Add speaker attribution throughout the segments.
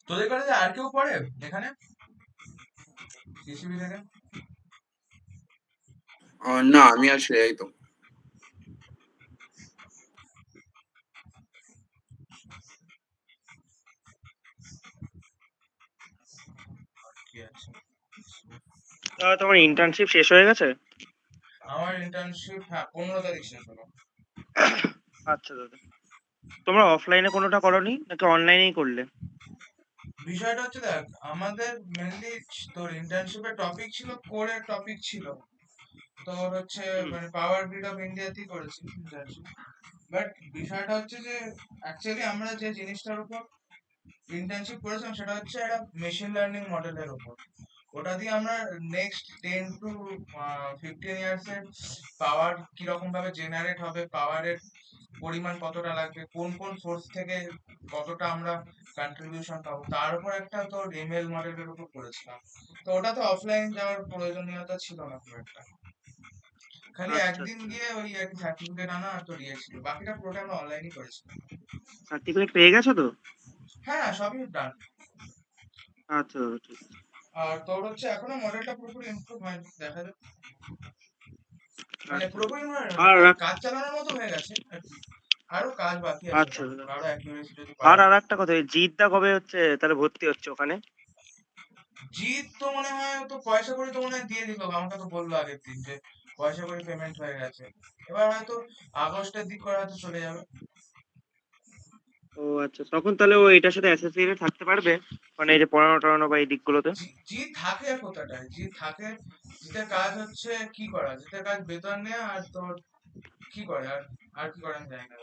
Speaker 1: তোদের কলেজে আর কেউ পড়ে এখানে সিসিবি থেকে?
Speaker 2: না, আমি আর শ্রেয়াই তো।
Speaker 1: কি আছে?
Speaker 3: তোমার ইন্টার্নশিপ শেষ হয়ে গেছে?
Speaker 1: আমার ইন্টার্নশিপ, হ্যাঁ, 15 তারিখ শেষ হলো।
Speaker 3: আচ্ছা দাদা, তোমরা অফলাইনে কোনোটা করোনি নাকি অনলাইনেই করলে?
Speaker 1: বিষয়টা হচ্ছে, দেখ, আমাদের মেনলি তোর ইন্টার্নশিপের টপিক ছিল, কোরের টপিক ছিল তোর হচ্ছে,
Speaker 3: হুম।
Speaker 1: মানে পাওয়ার গ্রিড অফ ইন্ডিয়াতেই করেছি ইন্টার্নশিপ। বাট বিষয়টা হচ্ছে যে অ্যাকচুয়ালি আমরা যে জিনিসটার উপর ইন্টার্নশিপ করেছিলাম সেটা হচ্ছে একটা মেশিন লার্নিং মডেলের উপর। ওটা দিয়ে আমরা নেক্সট 10 to 15 ইয়ার্স এর পাওয়ার কিরকম ভাবে জেনারেট হবে, পাওয়ারের পরিমাণ কতটা লাগবে, কোন কোন সোর্স থেকে কতটা আমরা কন্ট্রিবিউশন পাবো, তার উপর একটা তো এমএল মডেলের উপর করেছিলাম। তো ওটা তো অফলাইন যাওয়ার প্রয়োজনীয়তা ছিল না খুব একটা, খালি
Speaker 3: আচ্ছা
Speaker 1: একদিন
Speaker 3: আচ্ছা,
Speaker 1: গিয়ে ওই আর কি সার্টিফিকেট আনা আর তোর ইয়ে ছিল, বাকিটা পুরোটা আমরা অনলাইনই করেছিলাম।
Speaker 3: সার্টিফিকেট পেয়ে গেছো তো?
Speaker 1: হ্যাঁ, সবই ডান।
Speaker 3: আচ্ছা দাদা, ঠিক আছে।
Speaker 1: আর তোর হচ্ছে এখনো মডেলটা পুরোপুরি ইমপ্রুভ হয়নি, দেখা যাক। মানে
Speaker 3: আচ্ছা
Speaker 1: পুরোপুরি নয়,
Speaker 3: আর
Speaker 1: মানে
Speaker 3: এক-
Speaker 1: কাজ চালানোর মতো হয়ে গেছে আর কি। আরো কাজ বাকি আছে
Speaker 3: আচ্ছা
Speaker 1: ওখানে,
Speaker 3: দাদা,
Speaker 1: আরো অ্যাকিউরেসি যদি
Speaker 3: আর
Speaker 1: বাড়ানো
Speaker 3: আর
Speaker 1: যায়।
Speaker 3: একটা কথা, জিদ্দা কবে হচ্ছে তাহলে ভর্তি হচ্ছে ওখানে?
Speaker 1: জিৎ তো মনে হয়, ও তো পয়সা করে তো মনে হয় দিয়ে দিল, আমাকে তো বললো আগের দিন যে পয়সা করে পেমেন্ট হয়ে গেছে। এবার হয়তো আগস্টের দিক করে হয়তো চলে যাবে।
Speaker 3: ও আচ্ছা, তখন তাহলে ও এটার সাথে অ্যাসোসিয়েটেড থাকতে পারবে, মানে এই যে পড়ানো টড়ানো বা এই দিকগুলোতে?
Speaker 1: জিৎ থাকে কোথাটায়, জিৎ থাকে, জিতের কাজ হচ্ছে কি করা, জিতের কাজ বেতন নেওয়া আর তোর কি করে, আর আর কি করে আমি জানি না।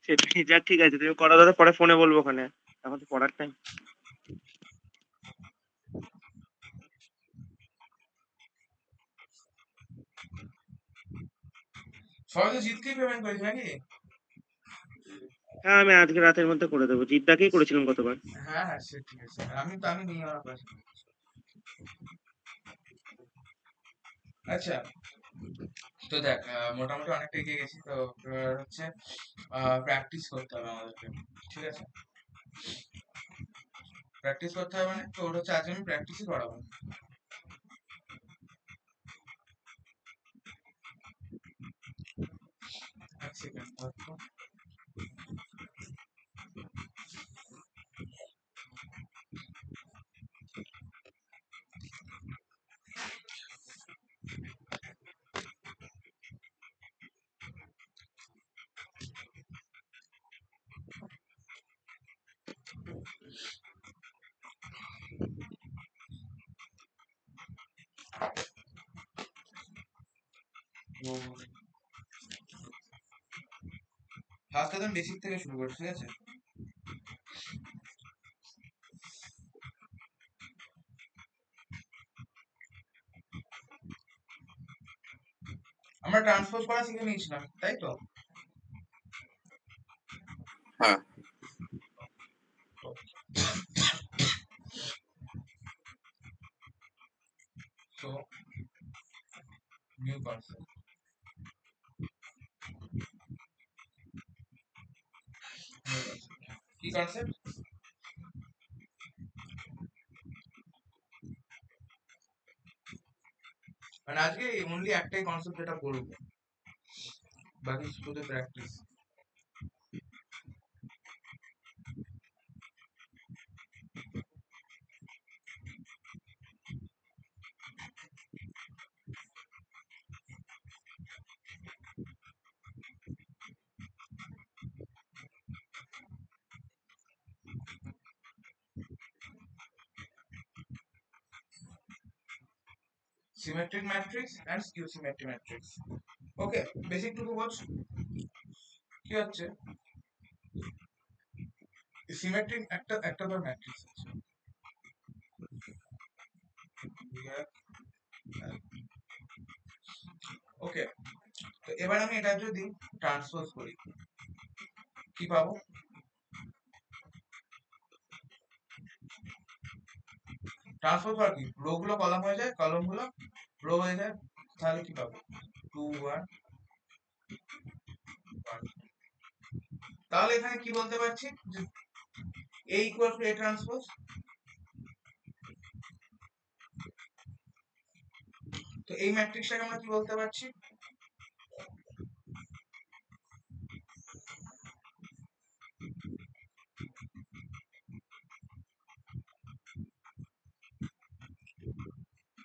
Speaker 3: সেটাই, যাক ঠিক আছে, তুমি করো দাদা, পরে ফোনে বলবো ওখানে, এখন তো পড়ার টাইম।
Speaker 1: সবাই তো জিতকেই পেমেন্ট করেছে নাকি?
Speaker 3: হ্যাঁ, আমি আজকে রাতের মধ্যে করে দেবো, জিদ্দাকেই করেছিলাম গতবার।
Speaker 1: হ্যাঁ হ্যাঁ, সে ঠিক আছে, আমি নিয়ে আমার পাশে। আচ্ছা, তো দেখ, মোটামুটি অনেকটা এগিয়ে গেছি তো। এবার হচ্ছে প্র্যাকটিস করতে হবে আমাদেরকে, ঠিক আছে? প্র্যাকটিস করতে হবে মানে তোর হচ্ছে আজ আমি প্র্যাকটিসই করাবো। এক সেকেন্ড। ফার্স্ট একদম বেসিক থেকে শুরু করি, ঠিক আছে? আমরা ট্রান্সপোজ করা শিখে নিয়েছিলাম, তাই তো?
Speaker 2: হ্যাঁ।
Speaker 1: তো নিউ কনসেপ্ট, কি কনসেপ্ট? মানে আজকে অনলি একটাই কনসেপ্ট যেটা পড়বো, বাকি শুধু practice. Symmetric matrix and skew symmetric matrix. Okay, basic টুকু বোঝ। কি হচ্ছে সিমেট্রিক, একটা একটা ধর ম্যাট্রিক্স আছে। ওকে, তো এবার আমি এটা যদি ট্রান্সপোজ করি, কি পাবো? ট্রান্সপোজ করা কি, রো গুলো কলাম হয়ে যায়, কলম গুলো রো হয়ে যায়, তাহলে কি পাবো? 2 1 1। তাহলে এখানে কি বলতে পারছি যে A equal to A transpose। তো এই ম্যাট্রিক্সটাকে আমরা কি বলতে পারছি?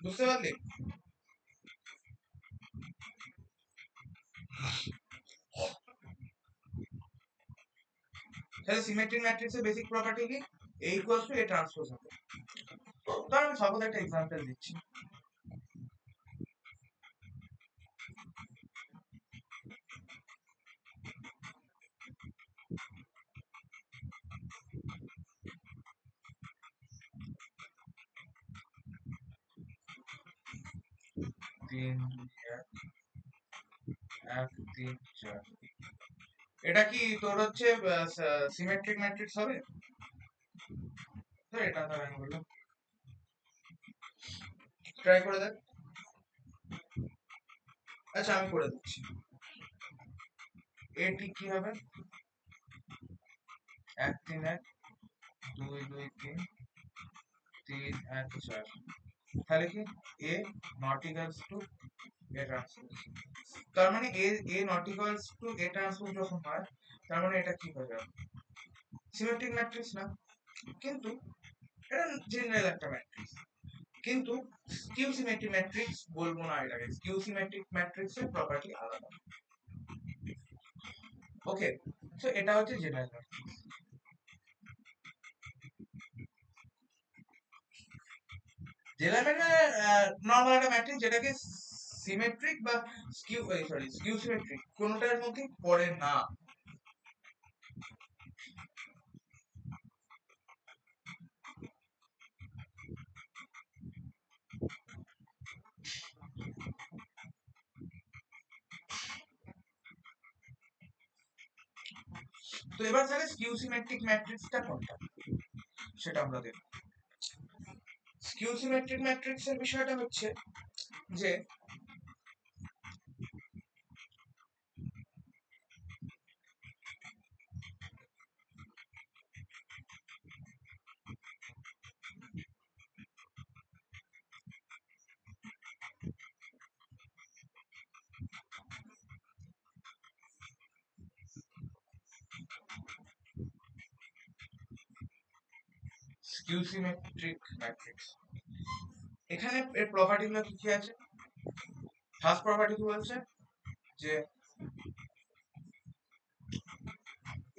Speaker 1: বুঝতে পারলি? তাহলে সিমেট্রিক ম্যাট্রিক্সের বেসিক প্রপার্টি কি? A equals to A transpose হবে। ধর আমি সাপোজ একটা এক্সাম্পল দিচ্ছি। তিন এক তিন চার, এটা কি তোর হচ্ছে সিমেট্রিক ম্যাট্রিক্স হবে? তো এটা ধর আমি বললাম, ট্রাই করে দেখ। আচ্ছা আমি করে দিচ্ছি। এটি কি হবে? এক তিন এক দুই দুই তিন তিন এক চার, তাহলে কি A not equals to A transpose. তার মানে A not equals to A transpose যখন হয়, তার মানে এটা কি হয়ে যাবে? সিমেট্রিক ম্যাট্রিক্স না, কিন্তু এটা জেনারেল একটা ম্যাট্রিক্স। কিন্তু স্কিউ সিমেট্রিক ম্যাট্রিক্স বলবো না এটাকে, স্কিউ সিমেট্রিক ম্যাট্রিক্স এর প্রপার্টি আলাদা। ওকে, সো এটা হচ্ছে জেনারেল ম্যাট্রিক্স। জেনারেল নর্মাল একটা ম্যাট্রিক্স যেটাকে সিমেট্রিক বা স্কিউ সরি স্কিউ সিমেট্রিক কোনোটার মধ্যে পড়ে না। তো এবার তাহলে স্কিউ সিমেট্রিক ম্যাট্রিক্সটা কোনটা সেটা আমরা দেখব। স্কিউ সিমেট্রিক ম্যাট্রিক্স এর বিষয়টা হচ্ছে যে স্কিউ সিমেট্রিক ম্যাট্রিক্স, এখানে এর প্রপার্টি গুলো কি কি আছে? ফার্স্ট প্রপার্টি কি বলছে যে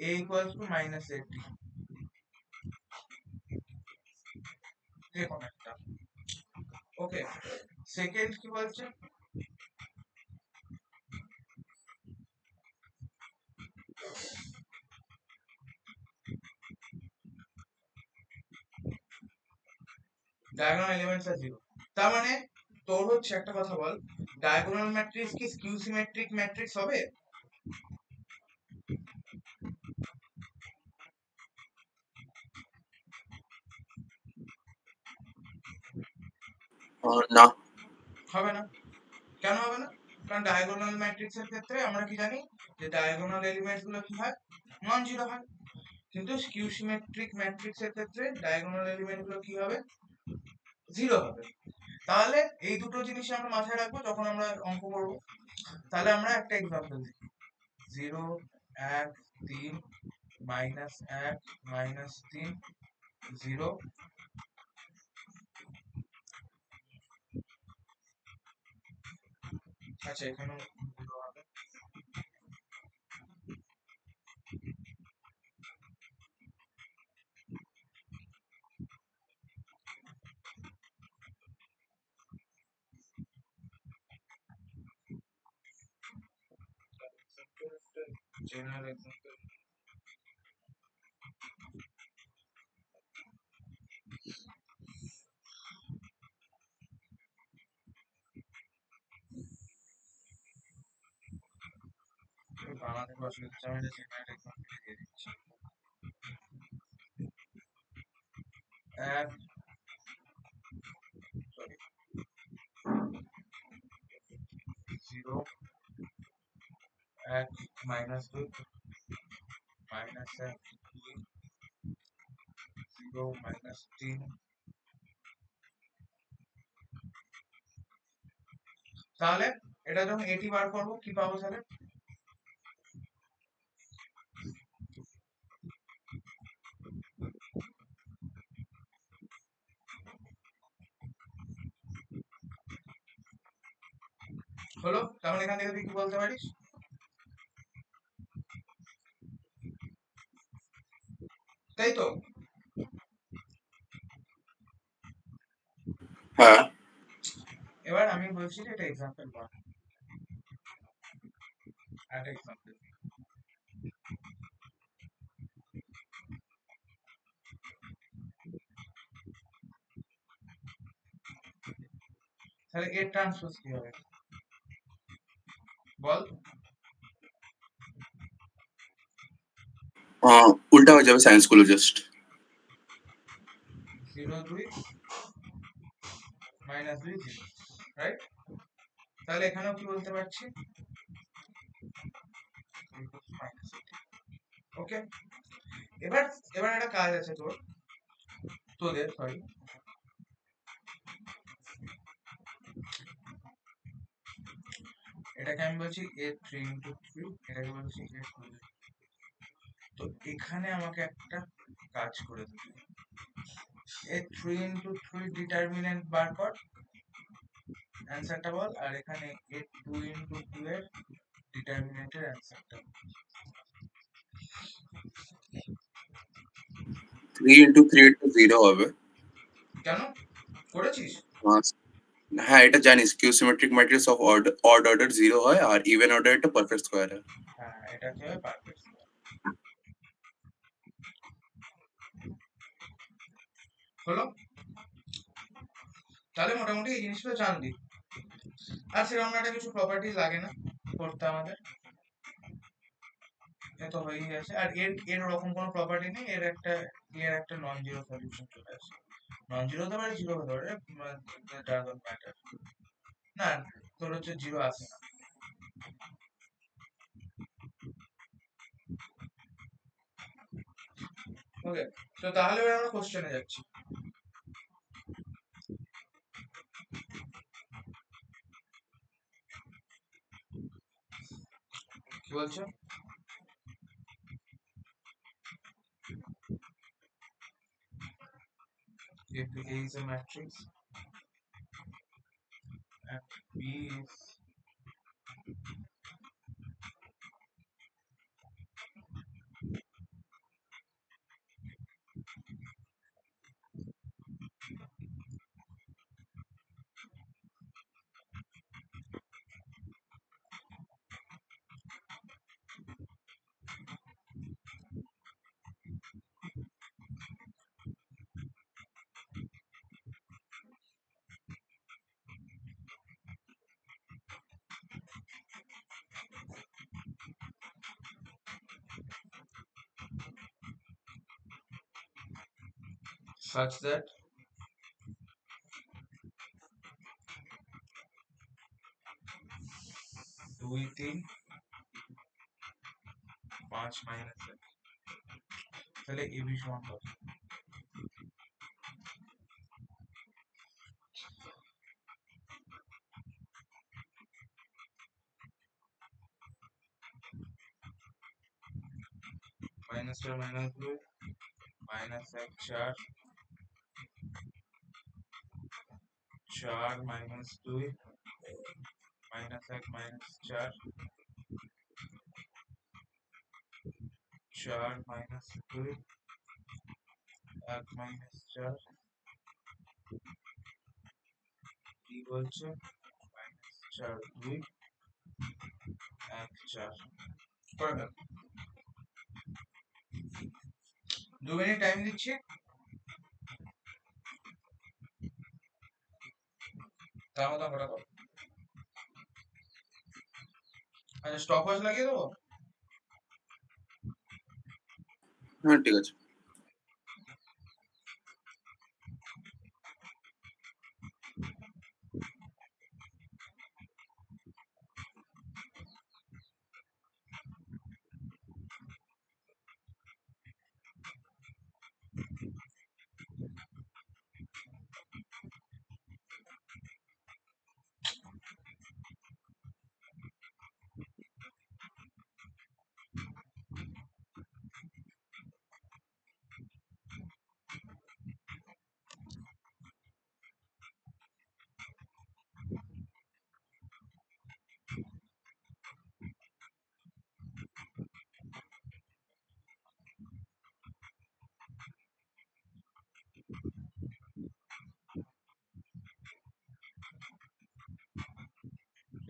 Speaker 1: a equals to minus 80, যে কোনো একটা। ওকে, সেকেন্ড কি বলছে? ডায়াগোনাল এলিমেন্টস আর জিরো। তার মানে তোর হচ্ছে একটা কথা বল, ডায়াগোনাল ম্যাট্রিক্স কি স্কিউ সিমেট্রিক ম্যাট্রিক্স হবে?
Speaker 2: না,
Speaker 1: হবে না। কেন হবে না? কারণ ডায়াগোনাল ম্যাট্রিক্স এর ক্ষেত্রে আমরা কি জানি যে ডায়াগোনাল এলিমেন্টস গুলো কি হয়? নন জিরো হয়। কিন্তু স্কিউ সিমেট্রিক ম্যাট্রিক্স এর ক্ষেত্রে ডায়াগোনাল এলিমেন্ট গুলো কি হবে? জিরো হবে। তাহলে এই দুটো জিনিস আমরা মাথায় রাখবো যখন আমরা অঙ্ক করবো। তাহলে আমরা একটা এক্সাম্পল দেখি, 0 1 3 মাইনাস 1 মাইনাস 3 0। আচ্ছা এখানে 0 হবে। জেনারেল এক্সাম্পল, বাংলাতে অসুবিধা হচ্ছে, আমি জেনারেল এক্সাম্পল দিয়ে দিচ্ছি। 1 সরি 0 1 মাইনাস 2 মাইনাস 1 2 -3। তাহলে এটা যখন 80 বার করবো কি পাবো তাহলে? হলো, তাহলে এখান থেকে তুই কি বলতে পারিস? তাই তো?
Speaker 2: হ্যাঁ
Speaker 1: এবার আমি বলছি যে এটা এক্সাম্পল 1, একটা এক্সাম্পল। তাহলে এর ট্রান্সপোজ কি হবে বল?
Speaker 2: উল্টা হয়ে যাবে সায়েন্স গুলো জাস্ট।
Speaker 1: 0 2 -2 0, রাইট? তাহলে এখানেও কি বলতে পারছি? ওকে, এবার এবার একটা কাজ আছে তোদের সরি, এটাকে আমি বলছি a3 × 3, এটাকে বলছি a2। তো এখানে আমাকে একটা কাজ করে দিতে, a3 × 3 ডিটারমিনেন্ট বার কর, অ্যান্সারটা বল, আর এখানে a2 × 2 এর ডিটারমিনেন্টের অ্যান্সারটা।
Speaker 2: 3 × 3 তো 0 হবে।
Speaker 1: কেন করেছিস?
Speaker 2: আহ, হ্যাঁ এটা জানিস, skew symmetric matrix of odd order 0 হয়, আর ইভেন অর্ডার একটা পারফেক্ট স্কোয়ার হয়।
Speaker 1: হ্যাঁ, এটা কি হয়? পারফেক্ট। হলো, তাহলে মোটামুটি এই জিনিসটা জানলি। আর সেরকম একটা কিছু প্রপার্টিজ লাগে না করতে আমাদের, এ তো হয়েই গেছে। আর এর ওরকম কোনো প্রপার্টি নেই, এর একটা নন জিরো সলিউশন চলে আসে। নন জিরো হতে পারে, জিরো হতে পারে, ডাজন্ট ম্যাটার। না, তোর হচ্ছে জিরো আসে না। ওকে, তো তাহলে এবার আমরা কোশ্চেনে যাচ্ছি। কি বলছো? If A is a matrix and B is such that দুই তিন পাঁচ মাইনাস এক, তাহলে এবি সমান কত? Minus 4 minus 2 minus 1 4, 4 minus 2 minus 1 minus 4, 4 minus 2 1 minus 4, কি বলছে? মাইনাস 4 2 1 4। করে ফেল। 2 মিনিট টাইম দিচ্ছি, তার মতো আমরা করো। আচ্ছা, স্টপ ওয়াচ লাগিয়ে দেবো?
Speaker 2: হ্যাঁ ঠিক আছে।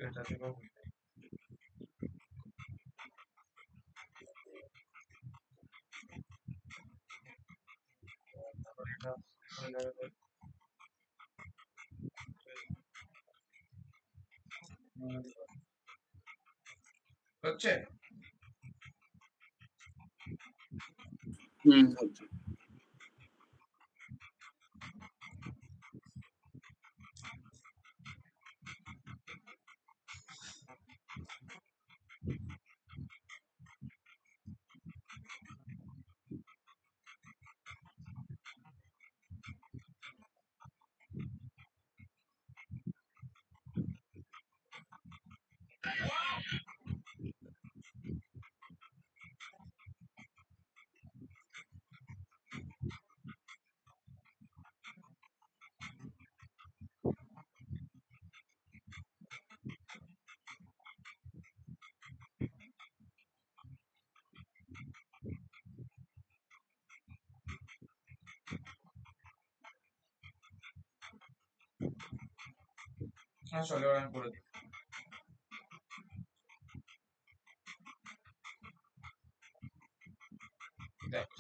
Speaker 1: এটা থেকেও হয়ে যায়। তারপর এটা হয়ে যাবে হচ্ছে।
Speaker 2: হচ্ছে।
Speaker 1: চলো এবার আমি করে দিই। দেখো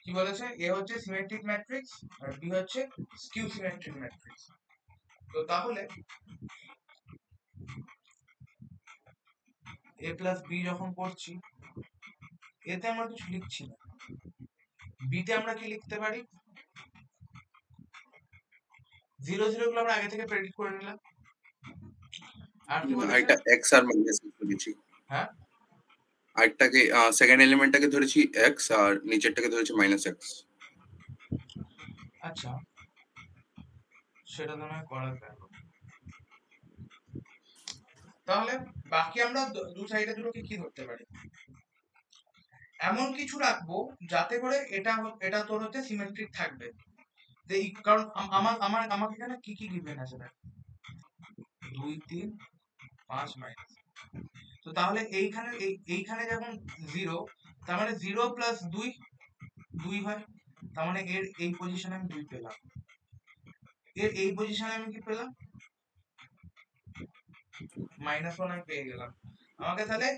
Speaker 1: কি বলেছে, এ হচ্ছে সিমেট্রিক ম্যাট্রিক্স আর বি হচ্ছে স্কিউ সিমেট্রিক ম্যাট্রিক্স। তো তাহলে এ প্লাস বি যখন করছি, এতে আমরা কিছু লিখছি না, বিতে আমরা কি লিখতে পারি, 0 0 গুলো আমরা আগে থেকে প্রেডিক্ট করে নিলাম। আর কি বলেছে,
Speaker 2: এটা এক্স আর মাইনাস ধরেছি।
Speaker 1: হ্যাঁ
Speaker 2: আরেকটাকে সেকেন্ড এলিমেন্টটাকে ধরেছি এক্স আর নিচেরটাকে ধরেছি মাইনাস এক্স।
Speaker 1: আচ্ছা সেটা তো নয় করা গেল। তাহলে বাকি আমরা দু সাইডে দুটোকে কি ধরতে পারি, এমন কিছু রাখবো যাতে করে এটা তোর হচ্ছে সিমেট্রিক থাকবে। কারণ আমার এখানে কি কি গিভেন আছে দেখ, 2 3 5 মাইনাস। তো তাহলে এইখানে যখন 0, তার মানে 0 প্লাস 2 2 হয়, তার মানে এর এই পজিশনে আমি 2 পেলাম, এর এই পজিশনে আমি কি পেলাম, -1 আমি পেয়ে গেলাম। আমাকে তাহলে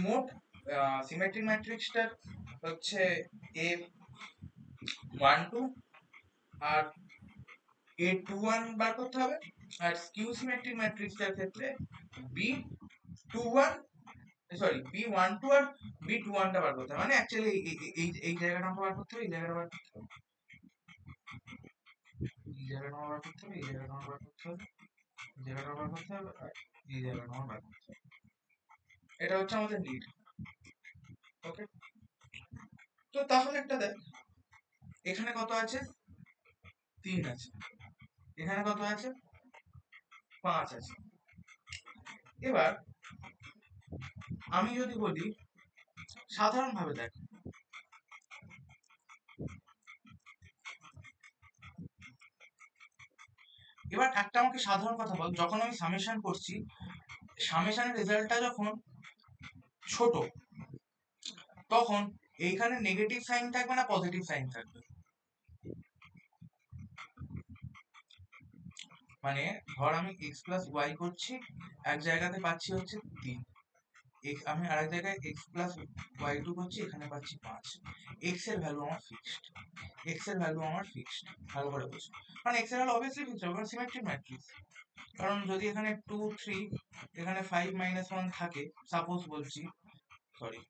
Speaker 1: মোট সিমেট্রিক ম্যাট্রিক্সটার হচ্ছে A12 আর A21 বার করতে হবে, আর স্কিউ সিমেট্রিক ম্যাট্রিক্সটার ক্ষেত্রে B21 B12 আর B21 টা বার করতে হবে। মানে অ্যাকচুয়ালি এই জায়গাটা আমরা বার করতে হবে, এই জায়গাটা বার করতে হবে, এই জায়গাটা আমরা বার করতে হবে, এই জায়গাটা আমরা বার করতে হবে, এই জায়গাটা বার করতে হবে, আর এই জায়গাটা আমরা বার করতে হবে। এটা হচ্ছে আমাদের নিড। ওকে, তো তাহলে একটা দেখ, এখানে কত আছে, 3 আছে, এখানে কত আছে, 5 আছে। এবার আমি যদি বলি সাধারণ ভাবে দেখ, এবার একটা আমাকে সাধারণ কথা বল, যখন আমি সামেশন করছি, সামেশনের রেজাল্টটা যখন ছোট, তখন এইখানে নেগেটিভ সাইন থাকবে না পজিটিভ সাইন থাকবে, মানে ধর আমি x প্লাস ওয়াই করছি, এক জায়গাতে পাচ্ছি হচ্ছে 3, আমি আরেক জায়গায় x প্লাস ওয়াই টু করছি, এখানে পাচ্ছি 5। x এর ভ্যালু আমার ফিক্সড, x এর ভ্যালু আমার ফিক্সড, ভালো করে বুঝো, মানে x এর ভ্যালু অবভিয়াসলি ফিক্সড হবে, কারণ সিমেট্রিক ম্যাট্রিক্স। কারণ যদি এখানে 2 3 এখানে 5 1 থাকে, সাপোজ বলছি, সরি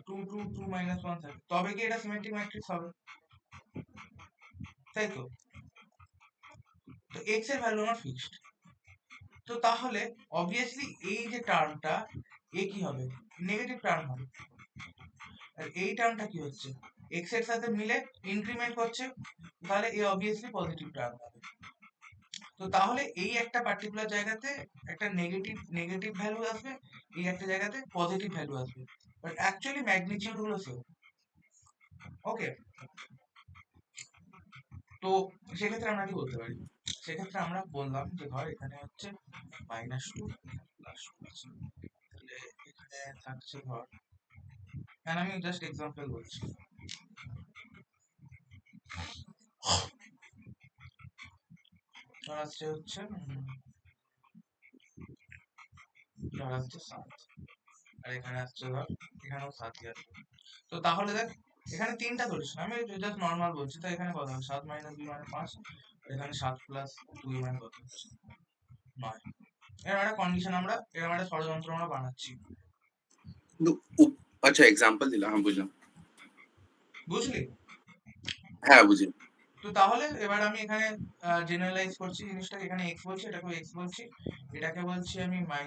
Speaker 1: 2 2 2 1 থাকে, তবে কি এটা সিমেট্রিক ম্যাট্রিক্স হবে, তাই তো? তো x এর ভ্যালু আমার ফিক্সড, তো তাহলে অবভিয়াসলি এই যে টার্মটা, এ কি হবে, নেগেটিভ টার্ম হবে, আর এই টার্মটা কি হচ্ছে, x এর সাথে মিলে ইনক্রিমেন্ট করছে, তাহলে এ অবভিয়াসলি পজিটিভ টার্ম হবে। তো তাহলে এই একটা পার্টিকুলার জায়গাতে একটা নেগেটিভ ভ্যালু আসবে, এই একটা জায়গাতে পজিটিভ ভ্যালু আসবে, বাট অ্যাকচুয়ালি ম্যাগনিটিউড গুলো সেম। ওকে, তো সেক্ষেত্রে আমরা কি বলতে পারি, সেক্ষেত্রে আমরা বললাম যে ধর এখানে হচ্ছে -2 +2, তাহলে এখানে থাকছে ধর, আমি জাস্ট এক্সাম্পল বলছি, আর আসছে হচ্ছে 7, আর এখানে আসছে ধর এখানেও 7ই আসবে। তো তাহলে দেখ এখানে 3টা ধরিস না, আমি জাস্ট নর্মাল বলছি। তো এখানে কত হবে? 7 - 2 মানে 5, আর এখানে 7 + 2 মানে কত হচ্ছে? 9। এরকম একটা কন্ডিশন আমরা, এরকম একটা ষড়যন্ত্র আমরা বানাচ্ছি,
Speaker 2: কিন্তু আচ্ছা এক্সাম্পল দিলাম, হ্যাঁ বুঝলাম।
Speaker 1: বুঝলি?
Speaker 2: হ্যাঁ বুঝি।
Speaker 1: তো তাহলে এবার আমি এখানে জেনারেলাইজ করছি জিনিসটা, এখানে x বলছি, এটাকে x বলছি, এটাকে বলছি আমি -y,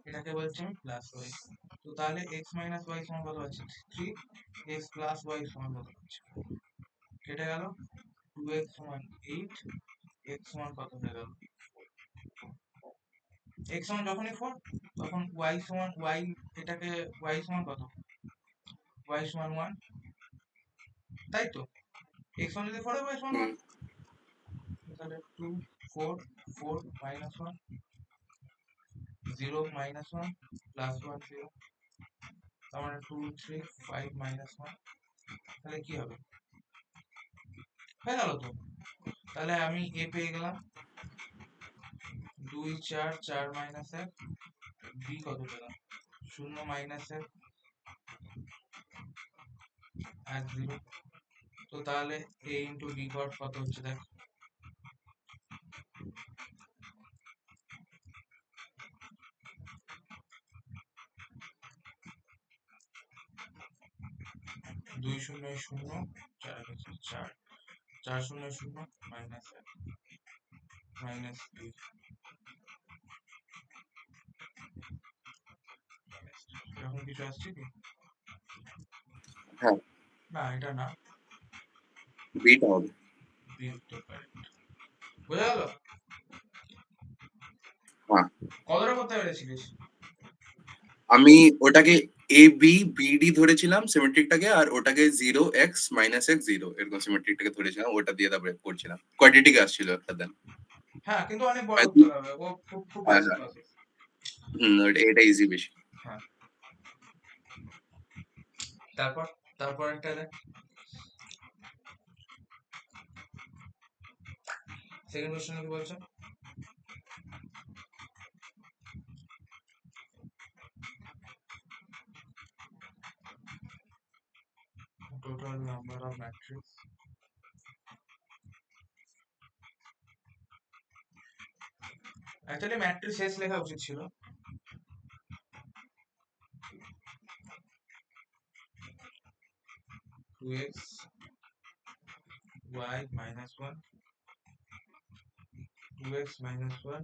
Speaker 1: এটাকে বলছি আমি +y। তো তাহলে x - y সমান কত আছে? 3, x + y সমান কত হচ্ছে? কেটে গেল, 2x সমান 8, x সমান কত হয়ে গেল? x সমান যখনই 4, তখন y সমান y, এটাকে y সমান কত? y সমান 1, তাই তো? x সমান যদি 4 হয়, y সমান 1। তাহলে 2, 4, 4 - 1, 0 - 1 +1 0, তার মানে 2, 3, 5 - 1। তাহলে কি হবে? হয়ে গেল তো। তাহলে আমি a পেয়ে গেলাম 2, 4, 4 - 1, b কত পেলাম? 0 - 1, 1 0। তো তাহলে a × b কট কত হচ্ছে দেখ? দুই শূন্য শূন্য, 4 4, 4 0 0 -1 -2। এরকম কিছু আসছে কি?
Speaker 2: হ্যাঁ
Speaker 1: না, এটা না,
Speaker 2: বিটা হবে।
Speaker 1: b উত্তর কারেক্ট। বোঝা গেল?
Speaker 2: হ্যাঁ
Speaker 1: কতটা করতে পেরেছিলিস?
Speaker 2: আমি ওটাকে এ বি বিডি ধরেছিলাম সিমেট্রিকটাকে, আর ওটাকে 0x - x 0 এরকম সিমেট্রিকটাকে ধরেছিলাম, ওটা দিয়ে তারপরে করছিলাম, কোয়াড্রেটিক আসছিল একটা দেন।
Speaker 1: হ্যাঁ, কিন্তু অনেক বড় উত্তর হবে, ও খুব খুব
Speaker 2: হ্যাঁ
Speaker 1: বেসিক
Speaker 2: হ্যাঁ
Speaker 1: প্রসেস।
Speaker 2: এটা ইজি বেশি।
Speaker 1: হ্যাঁ, তারপর তারপর একটা দেখ, সেকেন্ড কোশ্চেনে কি বলছে? Total number of matrix, actually matrix শেষ লেখা উচিত ছিল। 2x y - 1, 2x - 1 1,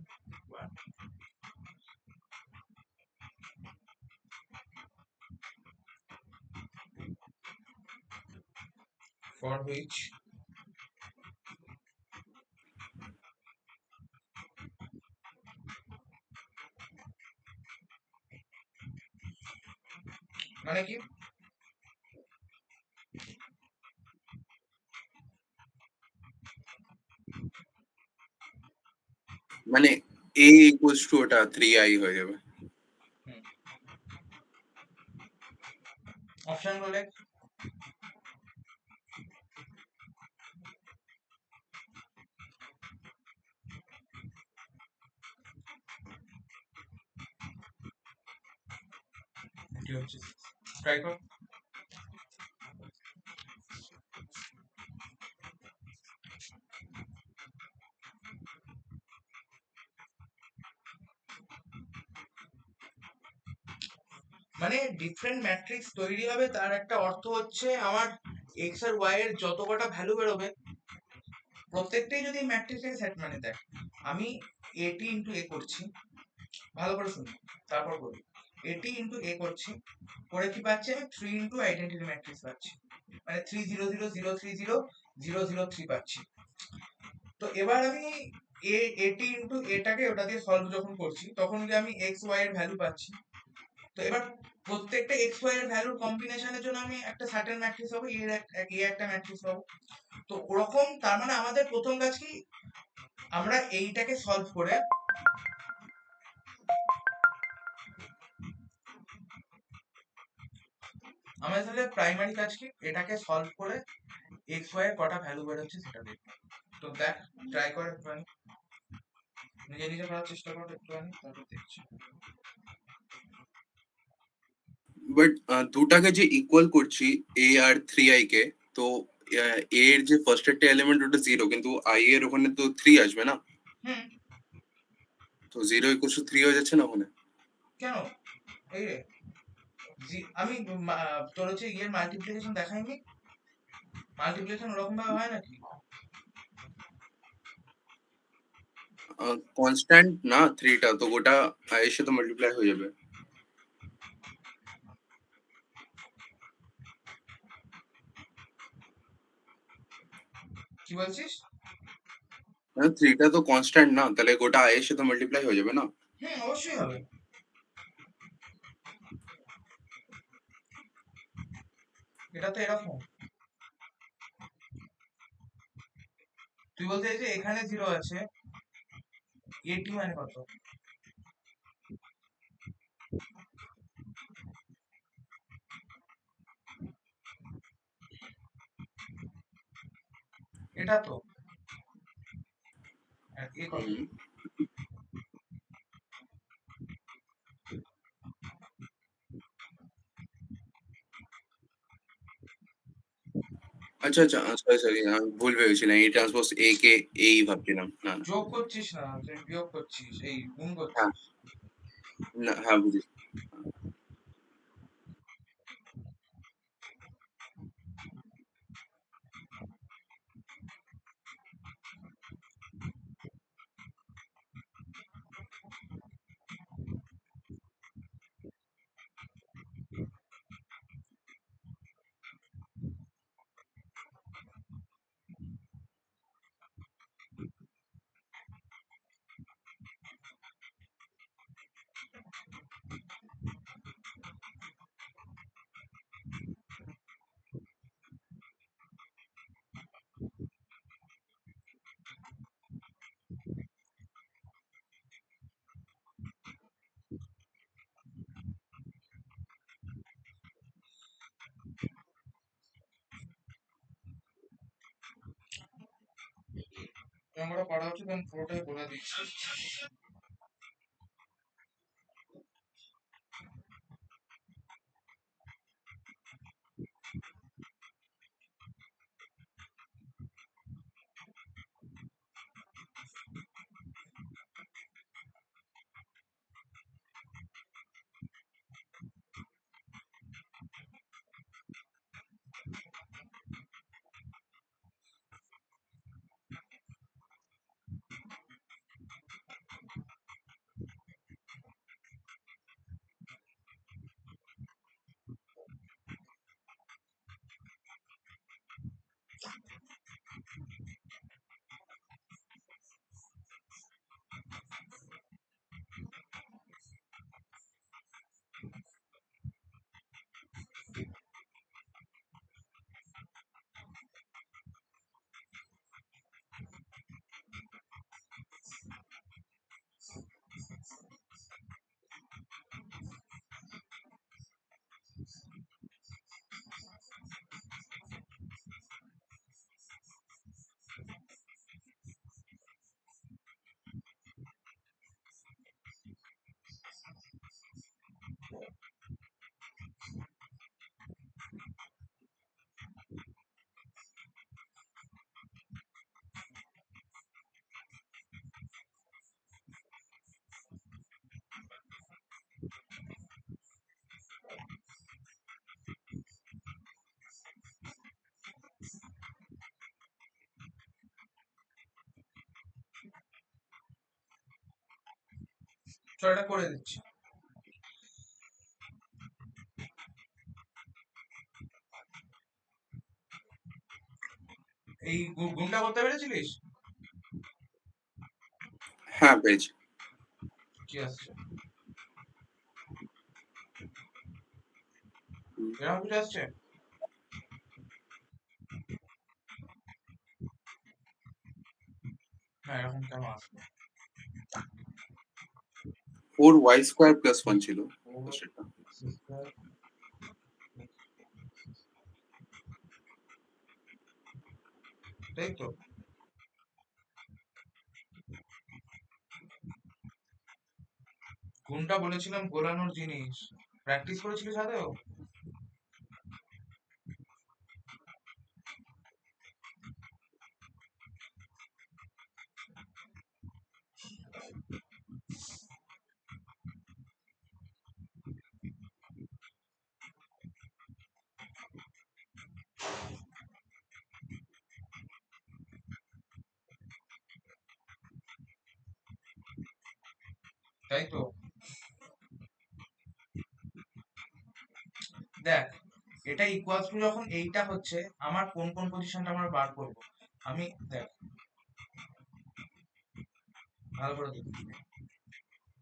Speaker 1: for which মানে কি?
Speaker 2: মানে a ইকুয়ালস টু ওটা 3i হয়ে যাবে।
Speaker 1: অপশন গুলো লেখ। কি হচ্ছে? ট্রাই কর। মানে ডিফারেন্ট ম্যাট্রিক্স তৈরি হবে, তার একটা অর্থ হচ্ছে আমার x আর y এর যত কটা ভ্যালু বেরোবে, প্রত্যেকটাই যদি ম্যাট্রিক্সের সেট। মানে দেখ, আমি at × a করছি, ভালো করে শুনি, তারপর বলি। at × a করছি, করে কি পাচ্ছি আমি? 3 × আইডেন্টিটি ম্যাট্রিক্স পাচ্ছি, মানে 3 0 0 0 3 0 0 0 3 পাচ্ছি। তো এবার আমি at × a টাকে ওটা দিয়ে সলভ যখন করছি, তখন কি আমি x y এর ভ্যালু পাচ্ছি। তো এবার প্রত্যেকটা x y এর ভ্যালুর কম্বিনেশনের জন্য আমি একটা সার্টেন ম্যাট্রিক্স পাবো, a একটা ম্যাট্রিক্স পাবো। তো ওরকম, তার মানে আমাদের প্রথম কাজ কি? আমরা এইটাকে সলভ করে, আমাদের তাহলে প্রাইমারি কাজ কি? এটাকে সলভ করে x y এর কটা ভ্যালু বেরোচ্ছে সেটা দেখবো। তো দেখ, ট্রাই করে একটুখানি। নিজে নিজে করার চেষ্টা করো একটুখানি, তারপর দেখছি।
Speaker 2: বাট দুটাকে যে ইকুয়াল করছি এ আর 3i কে, তো এ এর যে ফার্স্ট একটা এলিমেন্ট ওটা 0, কিন্তু i এর ওখানে তো 3 আসবে না,
Speaker 1: হুম,
Speaker 2: তো 0 ইকুয়ালস টু 3 হয়ে যাচ্ছে না ওখানে।
Speaker 1: কেন? এই রে, আমি তোর হচ্ছে ইয়ের মাল্টিপ্লিকেশন দেখাইনি? মাল্টিপ্লিকেশন ওরকম ভাবে হয় নাকি?
Speaker 2: কনস্ট্যান্ট না 3 টা, তো ওটা i এর সাথে মাল্টিপ্লাই হয়ে যাবে।
Speaker 1: কি বলছিস?
Speaker 2: 3 টা তো কনস্ট্যান্ট না, তাহলে গোটা i এর সাথে মাল্টিপ্লাই হয়ে যাবে না।
Speaker 1: হুম, অবশ্যই হবে। এটা তো এরকম, তুই বলতে চাইছিস এখানে 0 আছে, এটি মানে কত? এটা তো, আর এ কত?
Speaker 2: হুম। আচ্ছা আচ্ছা, সরি সরি, আমি ভুল ভেবেছিলাম, এই ট্রান্সপোজ এ কে এই ভাবছিলাম, না না।
Speaker 1: যোগ করছিস না, তুই বিয়োগ করছিস, এই গুণ
Speaker 2: হ্যাঁ,
Speaker 1: করছিস।
Speaker 2: না হ্যাঁ বুঝেছি।
Speaker 1: আমরা করা উচিত, আমি পুরোটাই বলে দিচ্ছি। চল এটা করে দিচ্ছি। এই গুণটা করতে পেরেছিলিস?
Speaker 2: হ্যাঁ পেয়েছি।
Speaker 1: কি আসছে? এরকম কিছু আসছে? না, এরকম কেন আসবে?
Speaker 2: 4y স্কোয়ার প্লাস 1 ছিল first এটা।
Speaker 1: তাই তো। কোনটা বলেছিলাম গোলানোর জিনিস? প্র্যাকটিস করেছিলি সাথেও? তাই তো। দেখ, এটা ইকুয়ালস টু যখন এইটা হচ্ছে, আমার কোন কোন পজিশনটা আমরা বার করব। আমি দেখ, ভালো করে দেখ,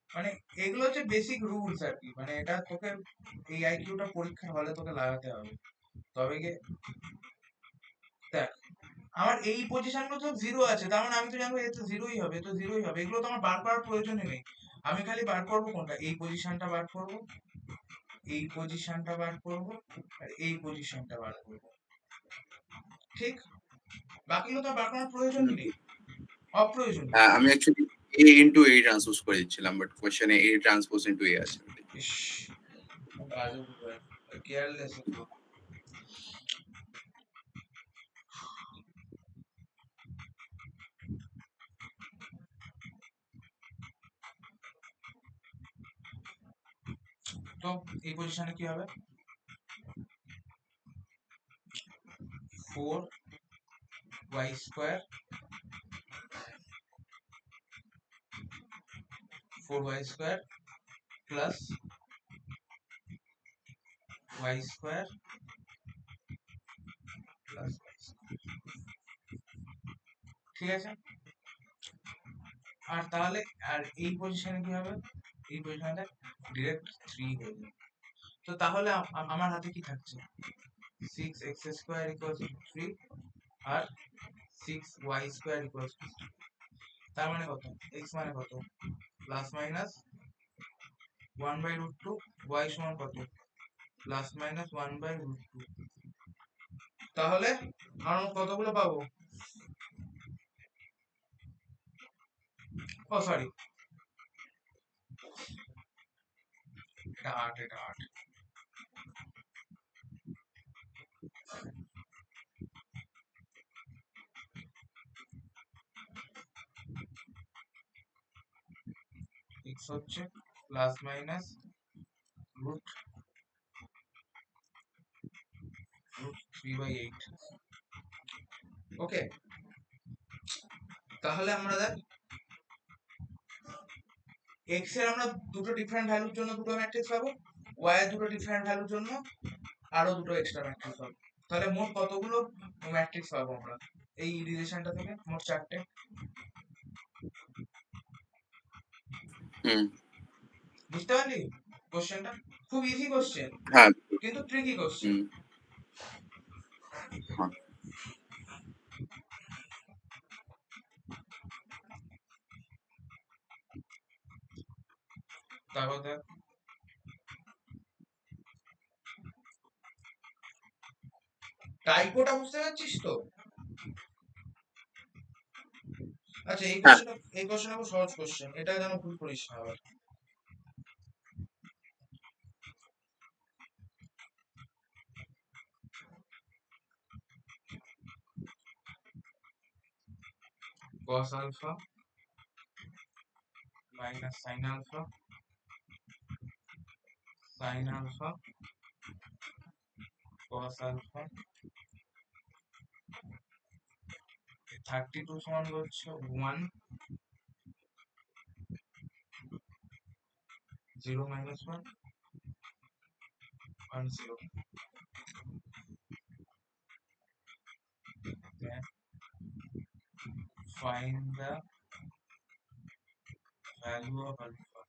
Speaker 1: মানে এগুলো হচ্ছে বেসিক রুলস আর কি, মানে এটা তোকে এই আইকিউটা পরীক্ষার হলে তোকে লাগাতে হবে, তবে গিয়ে দেখ আমার এই পজিশন গুলো তো জিরো আছে, তার মানে আমি তো জানবো এ তো জিরোই হবে, এ তো জিরোই হবে, এগুলো তো আমার বার করার প্রয়োজনই নেই। আমি খালি বার করবো কোনটা, এই পজিশনটা বার করবো, এই পজিশনটা বার করবো, আর এই পজিশনটা বার করবো, ঠিক। বাকিগুলো তো আর বার করার প্রয়োজনই নেই, অপ্রয়োজনীয়।
Speaker 2: হ্যাঁ, আমি অ্যাকচুয়ালি এ ইন্টু এ ট্রান্সপোজ করে দিচ্ছিলাম, বাট কোশ্চেনে এ ট্রান্সপোজ ইন্টু এ আছে।
Speaker 1: ইস, বাজে কেয়ারলেস। তো এই পজিশনে কি হবে, 4y² 4y² plus y² plus ঠিক আছে। আর তাহলে আর এই পজিশনে কি হবে, এই পজিশনে ডিরেক্ট 3 হয়ে যাবে। তো তাহলে আমার হাতে কি থাকছে, 6x² = 3 আর 6y² = 3। তার মানে কত, x মানে কত, প্লাস মাইনাস 1/√2, y সমান কত, প্লাস মাইনাস 1/√2। তাহলে আমরা কতগুলো পাবো, ও সরি, এটা 8, এটা 8। x হচ্ছে প্লাস মাইনাস রুট 3/8। ওকে, তাহলে আমরা দেখ x এর আমরা দুটো ডিফারেন্ট ভ্যালুর জন্য দুটো ম্যাট্রিক্স পাবো, y এর দুটো ডিফারেন্ট ভ্যালুর জন্য আরো দুটো এক্সট্রা ম্যাট্রিক্স পাবো। তাহলে মোট কতগুলো ম্যাট্রিক্স পাবো আমরা এই রিলেশনটা থেকে, মোট 4টে।
Speaker 2: হুম।
Speaker 1: বুঝতে পারলি কোশ্চেনটা? খুব ইজি কোশ্চেন,
Speaker 2: হ্যাঁ।
Speaker 1: কিন্তু ট্রিকি কোশ্চেন।
Speaker 2: হুম। হ্যাঁ।
Speaker 1: তারপর দেখ টাইপোটা বুঝতে পারছিস তো? আচ্ছা এই
Speaker 2: হ্যাঁ।
Speaker 1: কোশ্চেন, এই কোশ্চেন খুব সহজ কোশ্চেন, এটা যেন ভুল করিস না আবার। cos alpha minus sin alpha sin alpha cos alpha 32 সমান হচ্ছে 1 0 minus 1 1 0। Then find the value of alpha।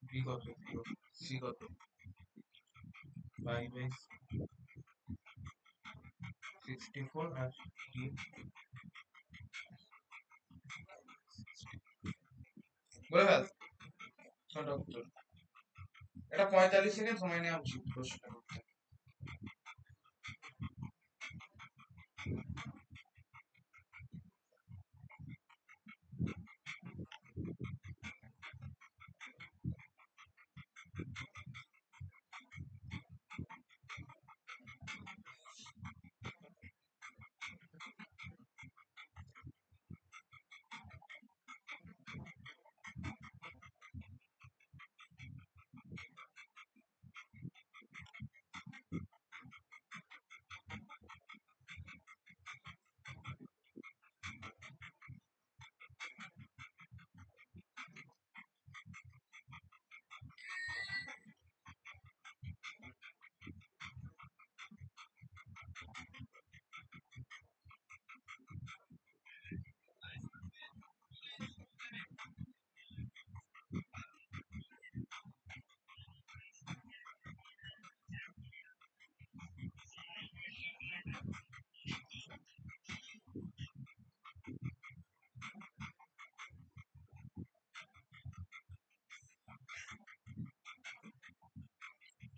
Speaker 1: b কত, c কত, 5/64 আর d বলে ফেল কোনটা উত্তর। এটা 45 সেকেন্ড সময় নেওয়া উচিত প্রশ্নটা করতে।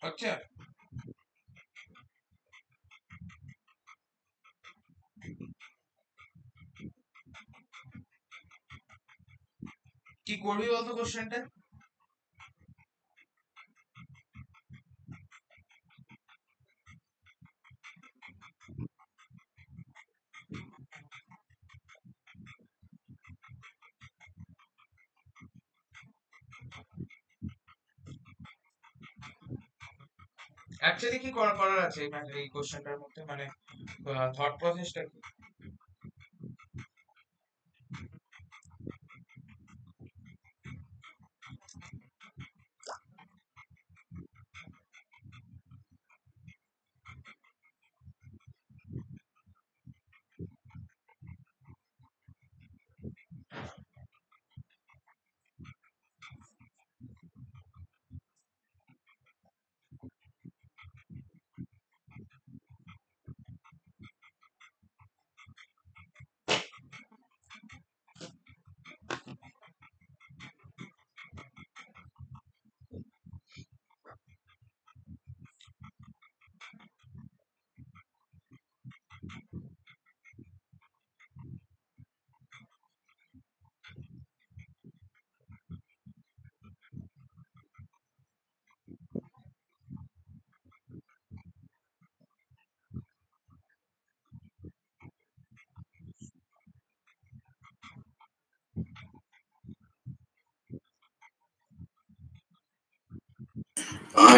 Speaker 1: হচ্ছে কি করবি বলতো কোশ্চেনটা? অ্যাকচুয়ালি কি করার আছে মানে এই কোশ্চেনটার মধ্যে, মানে থট প্রসেসটা কি?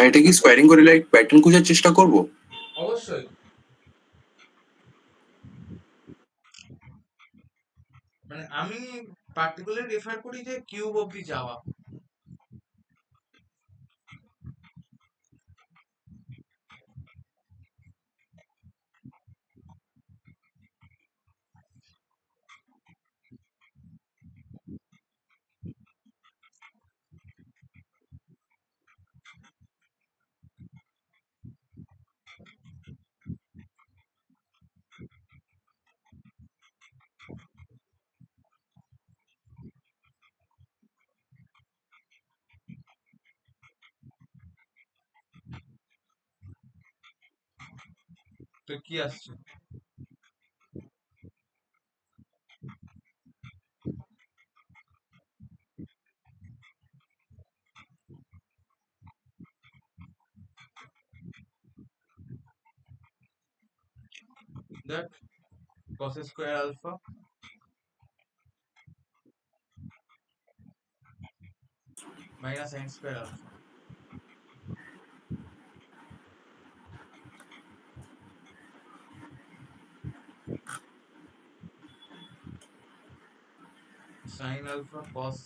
Speaker 2: এটা কি স্কোয়ারিং করে লাইক প্যাটার্ন খোঁজার চেষ্টা করব?
Speaker 1: অবশ্যই। মানে আমি পার্টিকুলার রেফার করি যে কিউব অবধি যাওয়া। তো কি আসছে? দেখ, cos square alpha minus sine square alpha, sine alpha cos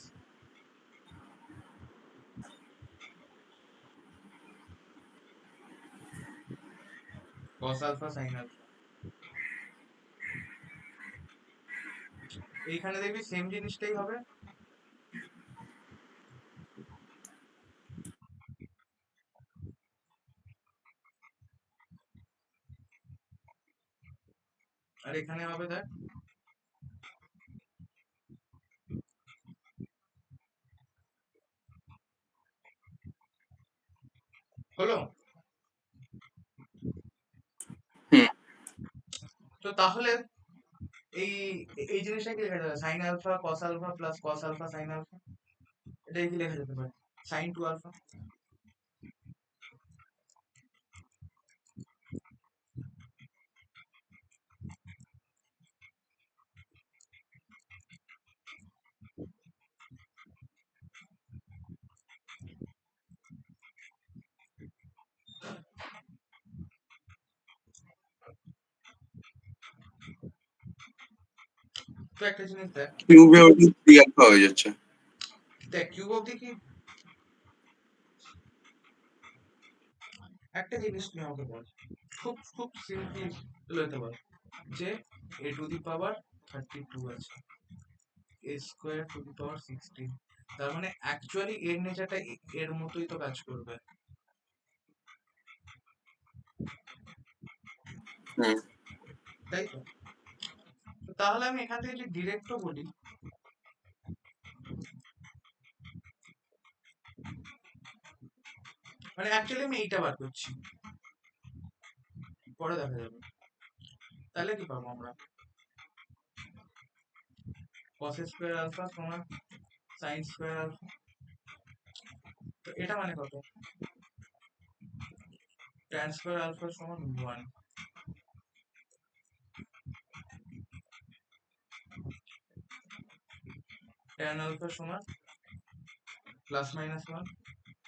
Speaker 1: alpha sine alpha. এইখানে দেখবি সেম জিনিসটাই হবে। আর এখানে হবে দেখ, হলো?
Speaker 2: হুম।
Speaker 1: তো তাহলে এই এই জিনিসটা কি লেখা যাবে? Sine alpha cos alpha plus cos alpha sine alpha, এটাই কি লেখা যেতে পারে? Sine two alpha. তো একটা জিনিস দেখ,
Speaker 2: কিউবে ওটা 3 আলফা হয়ে যাচ্ছে।
Speaker 1: দেখ কিউব অবধি কি, একটা জিনিস তুই আমাকে বল, খুব খুব সিম্পলি লইতে বল, যে এ টু দি পাওয়ার 32 আছে, এ স্কোয়ার টু দি পাওয়ার 16, তার মানে অ্যাকচুয়ালি এর নেচারটা এর মতোই তো কাজ করবে,
Speaker 2: হুম।
Speaker 1: তাই তো? তো তাহলে আমি এখান থেকে যদি ডিরেক্টও বলি, মানে অ্যাকচুয়ালি আমি এইটা বার করছি, পরে দেখা যাবে। তাহলে কি পাবো আমরা? cos স্কয়ার আলফা সমান sin স্কয়ার আলফা। তো এটা মানে কত? tan স্কয়ার আলফা সমান 1, tan আলফা সমান প্লাস মাইনাস 1।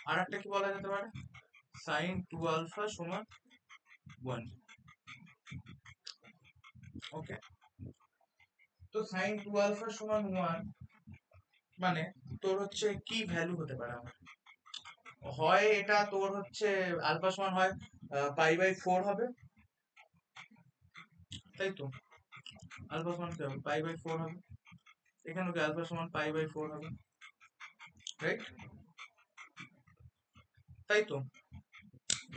Speaker 1: আর একটা কি বলা যেতে পারে? sin 2 আলফা সমান 1। ওকে, তো sin 2 আলফা সমান 1 মানে তোর হচ্ছে কি ভ্যালু হতে পারে আমার? হয় এটা তোর হচ্ছে আলফা সমান হয় পাই বাই 4 হবে, তাই তো? আলফা সমান কি হবে? পাই বাই 4 হবে। এখানে কি আলফা সমান পাই বাই 4 হবে, রাইট? তাই তো?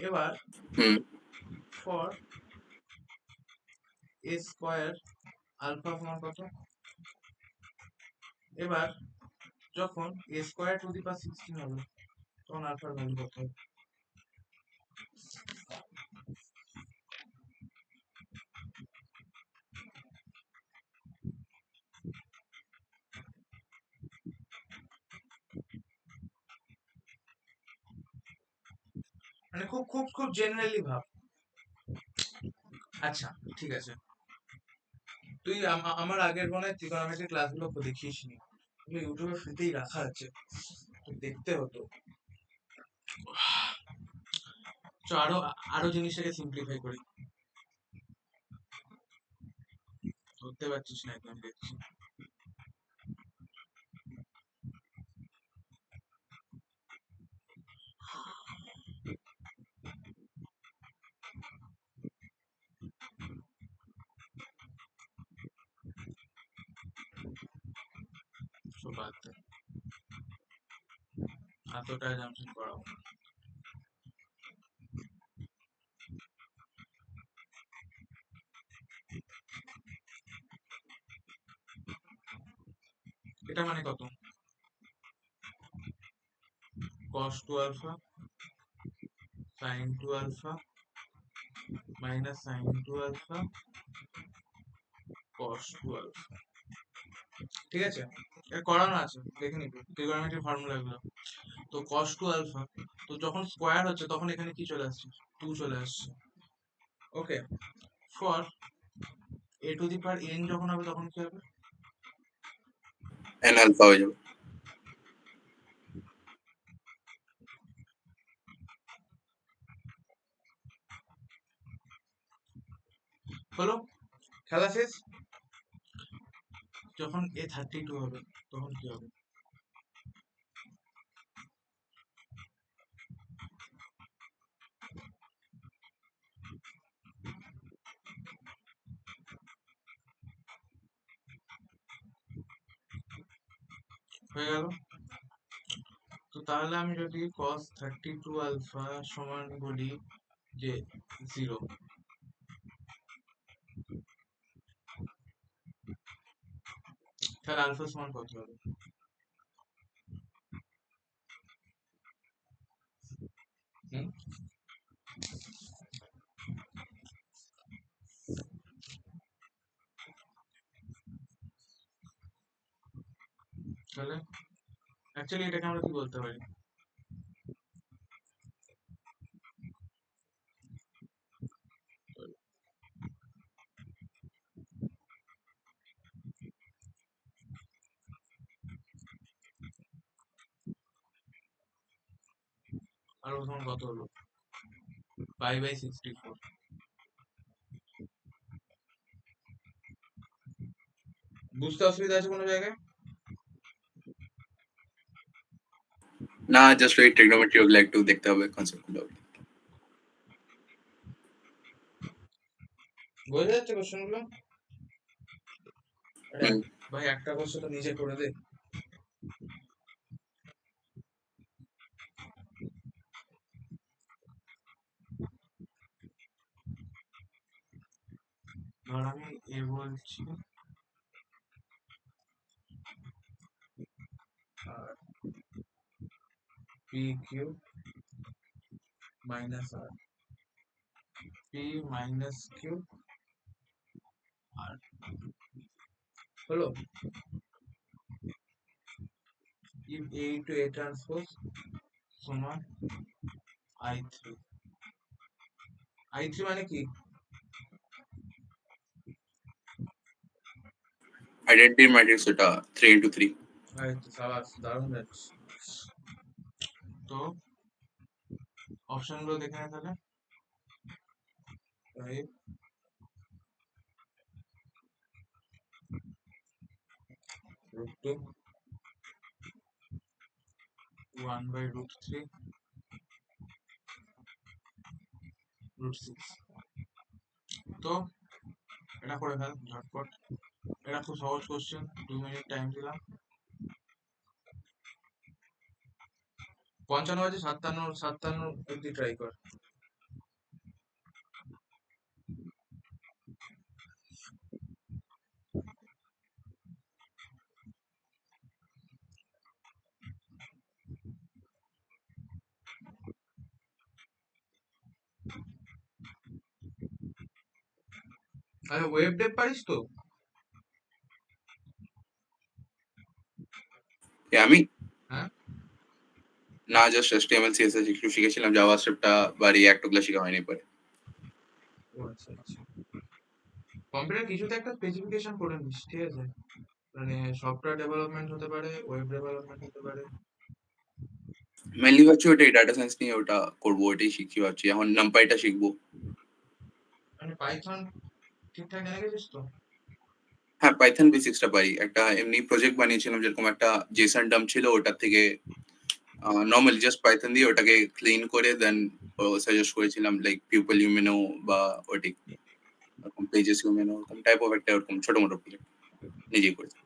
Speaker 1: এবার
Speaker 2: হুম
Speaker 1: ফর এ স্কয়ার আলফা সমান কত? এবার যখন এ স্কয়ার টু দি পাওয়ার 16 হবে তখন আলফার ভ্যালু কত হবে? মানে খুব খুব খুব জেনারেলি ভাব। আচ্ছা ঠিক আছে, তুই আমার আগের মনে হয় ত্রিকোণমিতি ক্লাসগুলো দেখিস নি, এগুলো ইউটিউবে ফ্রিতেই রাখা আছে, তো দেখতে হতো। তো আরো আরো জিনিসটাকে সিম্পলিফাই করি। ধরতে পারছিস না একদম, দেখছি। সব বাদ দে, এতটা জামশন করাবো না। এটা মানে কত? cos 2 alpha sin 2 alpha minus sin 2 alpha cos 2 alpha. ঠিক আছে, এটা করানো আছে, দেখে নিবি ট্রিগোনোমেট্রি ফর্মুলা গুলো। তো cos 2 আলফা, তো যখন স্কয়ার হচ্ছে তখন এখানে কি চলে আসছে? 2 চলে আসছে। Okay, for a to the power n যখন হবে তখন কি হবে?
Speaker 2: n আলফা হয়ে যাবে।
Speaker 1: হলো, খেলা শেষ। যখন a 32 হবে তখন কি হবে? হয়ে গেল। তো তাহলে আমি যদি cos 32 আলফা সমান বলি যে 0, তাহলে আলফা সমান কত হবে? হুম? তাহলে অ্যাকচুয়ালি এটাকে আমরা কি বলতে পারি? আর তখন কত হলো? Pi by 64। বুঝতে অসুবিধা আছে কোনো জায়গায়?
Speaker 2: না, জাস্ট ওই ট্রিগনোমেট্রি ওগুলো একটু দেখতে হবে, কনসেপ্ট গুলো।
Speaker 1: বোঝা যাচ্ছে কোশ্চেন গুলো?
Speaker 2: হুম
Speaker 1: ভাই একটা কোশ্চেন তো নিজে করে দে। ধর আমি এ বলছি আর পি কিউ মাইনাস আর পি মাইনাস কিউ আর হলো if A into A transpose সমান I3 I3 মানে কি
Speaker 2: আইডেন্টিটি ম্যাট্রিক্স ওটা 3 into 3
Speaker 1: তো সাবাস দারুণ যাচ্ছে তো অপশন গুলো দেখে নে তাহলে 5 root 2 1 by root 3 root 6 তো এটা করে ফেল ঝটপট এটা খুব সহজ কোশ্চেন 2 মিনিট টাইম দিলাম 55 আছে 57 অব্দি ট্রাই কর আরে ওয়েব ডেভ পারিস তো
Speaker 2: আমি
Speaker 1: হ্যাঁ
Speaker 2: না জাস্ট HTML CSS একটু শিখেছিলাম, জাভাস্ক্রিপ্টটা বা রিঅ্যাক্ট ওগুলো শেখা হয়নি পরে।
Speaker 1: ও আচ্ছা আচ্ছা কম্পিউটার কিছুতে একটা স্পেসিফিকেশন করে নিস ঠিক আছে মানে সফটওয়্যার ডেভেলপমেন্ট হতে পারে ওয়েব ডেভেলপমেন্ট হতে পারে
Speaker 2: মেনলি ভাবছি ওটাই, ডাটা সায়েন্স নিয়ে ওটা করবো, ওটাই শিখছি ভাবছি। এখন নামপাইটা শিখবো।
Speaker 1: মানে পাইথন ঠিকঠাক জেনে গেছিস তো
Speaker 2: হ্যাঁ, পাইথন বেসিক্সটা পারি। একটা এমনি প্রজেক্ট বানিয়েছিলাম, যেরকম একটা জেসন ডাম্প ছিল, ওটার থেকে নর্মালি জাস্ট পাইথন দিয়ে ওটাকে ক্লিন করে দেন সাজেস্ট করেছিলাম লাইক পিপল ইউমেনো বা ওটি এরকম পেজেস ইউমেনো এরকম টাইপ অফ একটা এরকম ছোট মোটো প্রজেক্ট নিজেই করেছি।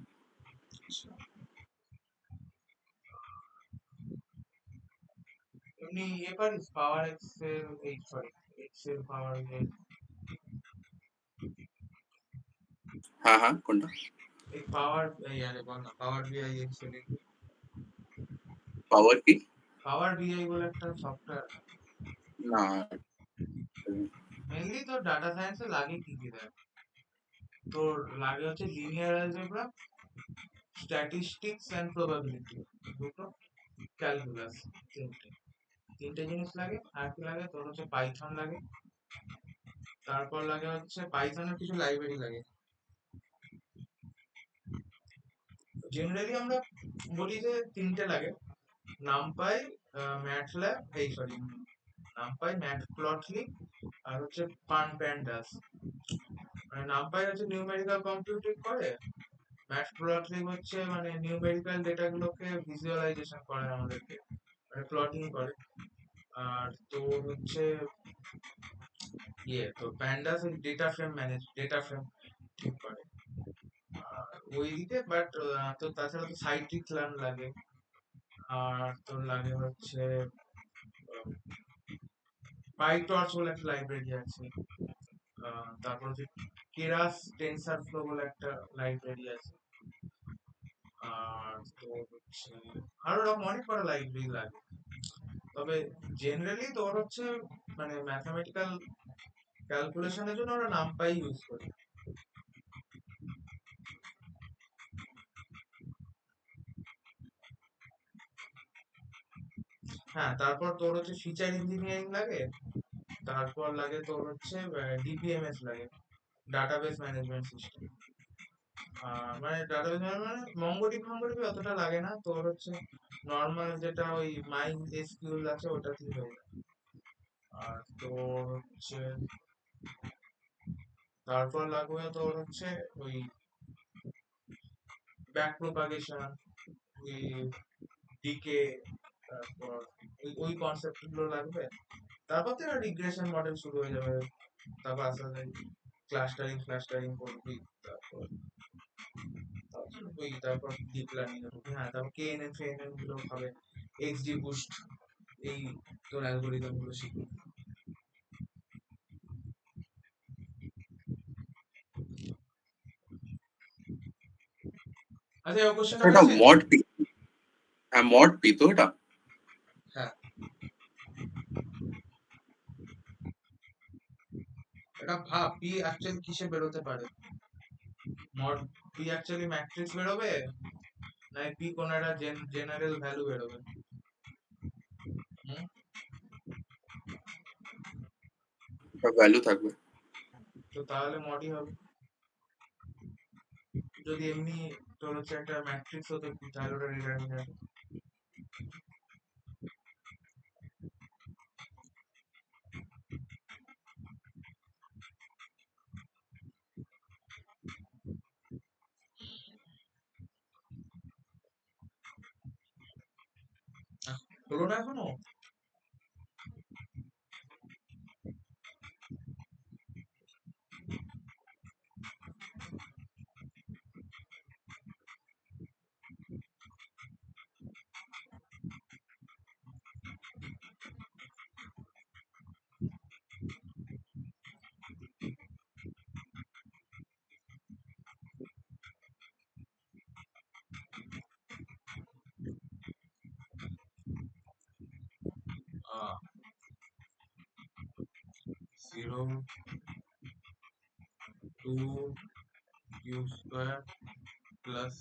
Speaker 1: এমনি ইয়ে পারিস পাওয়ার এক্সেল এই সরি এক্সেল পাওয়ার
Speaker 2: হ্যাঁ হ্যাঁ, কোনটা?
Speaker 1: এই পাওয়ার এই আরে বল না পাওয়ার বিআই এক্সেল
Speaker 2: পাওয়ার কি?
Speaker 1: পাওয়ার বিআই বলে একটা সফটওয়্যার
Speaker 2: না।
Speaker 1: মেনলি তোর ডাটা সায়েন্সে লাগে কি কি দেখ তোর লাগে হচ্ছে linear algebra statistics and probability দুটো ক্যালকুলাস তিনটে জিনিস লাগে আর কি লাগে তোর হচ্ছে পাইথন লাগে তারপর লাগে হচ্ছে পাইথনের কিছু লাইব্রেরি লাগে জেনারেলি আমরা বলি যে তিনটে লাগে নামপাই ম্যাটল্যাব এই সরি নামপাই ম্যাটপ্লটলি আর হচ্ছে পানপ্যান্ডাস মানে নামপাই হচ্ছে নিউমেরিক্যাল কম্পিউটিং করে ম্যাটপ্লটলি হচ্ছে মানে নিউমেরিক্যাল ডেটাগুলোকে ভিজুয়ালাইজেশন করে আমাদেরকে মানে প্লটিং করে আর তোর হচ্ছে তো প্যান্ডাস ডেটা ফ্রেম ঠিক করে আর ওইদিকে বাট তো তাছাড়া তো সাইটিক লার্ন লাগে আর তোর লাগে হচ্ছে পাইটর্চ বলে একটা লাইব্রেরি আছে তারপর হচ্ছে কেরাস টেনসার ফ্লো বলে একটা লাইব্রেরি আছে আর তোর হচ্ছে আরো রকম অনেক কটা লাইব্রেরি লাগে তবে জেনারেলি তোর হচ্ছে মানে ম্যাথমেটিক্যাল ক্যালকুলেশনের জন্য আমরা নামপাই ইউজ করি হ্যাঁ তারপর তোর হচ্ছে ফিচার ইঞ্জিনিয়ারিং লাগে তারপর লাগে তোর হচ্ছে ডিবিএমএস লাগে ডাটাবেস ম্যানেজমেন্ট সিস্টেম মানে ডাটাবেস ম্যানেজমেন্ট মঙ্গোডিবি অতটা লাগে না তোর হচ্ছে নর্মাল যেটা ওই মাই এসকিউএল আছে ওটাতেই হয়ে যায় আর তোর হচ্ছে তারপর লাগবে তোর হচ্ছে ওই ব্যাক প্রপাগেশন ওই ডিকে তারপর ওই কনসেপ্ট গুলো লাগবে তারপর থেকে রিগ্রেশন মডেল শুরু হয়ে যাবে তারপর আস্তে আস্তে ক্লাস্টারিং করবি তারপর তারপর ডিপ লার্নিং হ্যাঁ তারপর কেএনএন ফেএনএন গুলো হবে এক্সডি বুস্ট এই তোর অ্যালগরিদম গুলো শিখবি আচ্ছা এই কোশ্চেনটা
Speaker 2: এটা
Speaker 1: হয়েছে
Speaker 2: মড পি। হ্যাঁ, মড পি তো এটা।
Speaker 1: হ্যাঁ ভাব পি অ্যাকচুয়ালি কিসে বেরোতে পারে, মড পি অ্যাকচুয়ালি ম্যাট্রিক্স বেরোবে, না পি কোন একটা জেনারেল ভ্যালু বেরোবে? হুম?
Speaker 2: ভ্যালু থাকবে।
Speaker 1: তো তাহলে মডই হবে। যদি এমনি তোর হচ্ছে একটা ম্যাট্রিক্স হতো তাহলে ওটা রিডান্ডেন্ট। হলো না এখনো? আহ 0 2 q square plus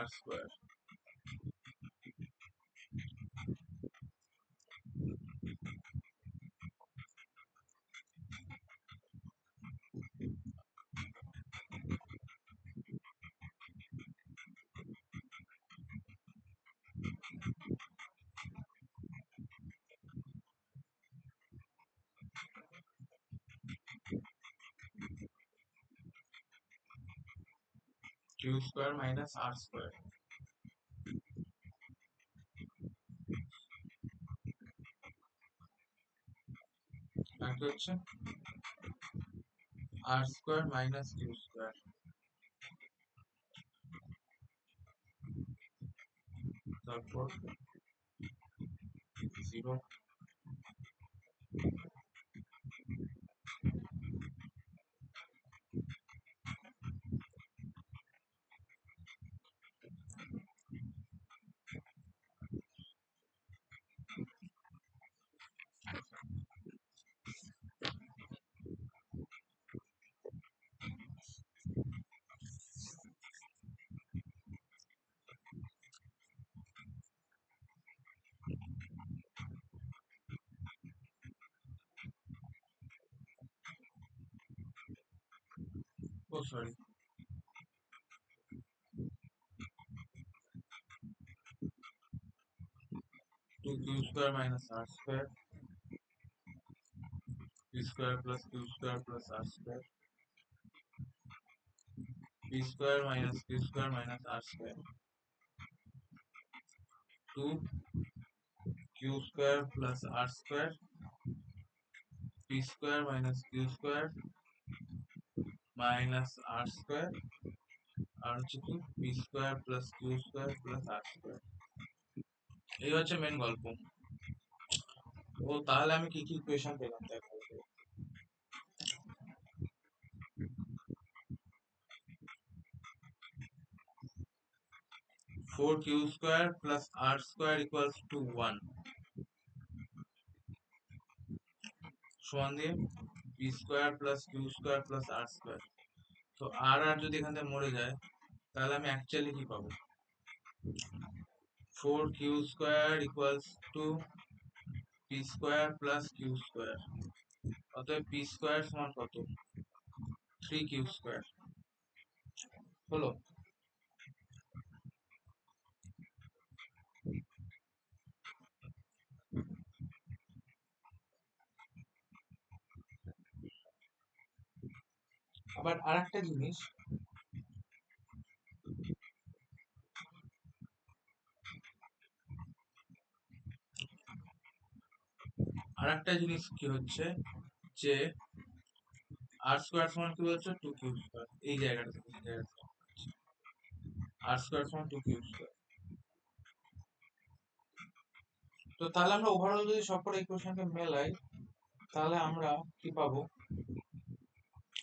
Speaker 1: r square. q square minus r square. আর কি হচ্ছে r square minus q square, তারপর 0 oh sorry 2q square minus r square p square plus q square plus r square, p square minus q square minus r square, 2q square plus r square, p square minus q square minus r square, আর হচ্ছে কি p square plus q square plus r square. এই হচ্ছে main গল্প। ও তাহলে আমি কি কি ইকুয়েশন পেলাম দেখো। 4q square plus r square equals to 1 সমান দিয়ে p square plus q square plus r square. তো আর আর যদি এখান থেকে মরে যায় তাহলে আমি অ্যাকচুয়ালি কি পাবো? 4q square equals to p square plus q square. অতএব p স্কয়ার সমান কত? 3q square. হলো? আবার আরেকটা জিনিস, কি হচ্ছে যে আর স্কয়ার সমান কি বলছো? 2q square. এই জায়গাটা থেকে আর স্কয়ার সমান 2q স্কয়ার। তো তাহলে আমরা ওভারঅল যদি সবকটা ইকুয়েশনকে মেলাই তাহলে আমরা কি পাবো?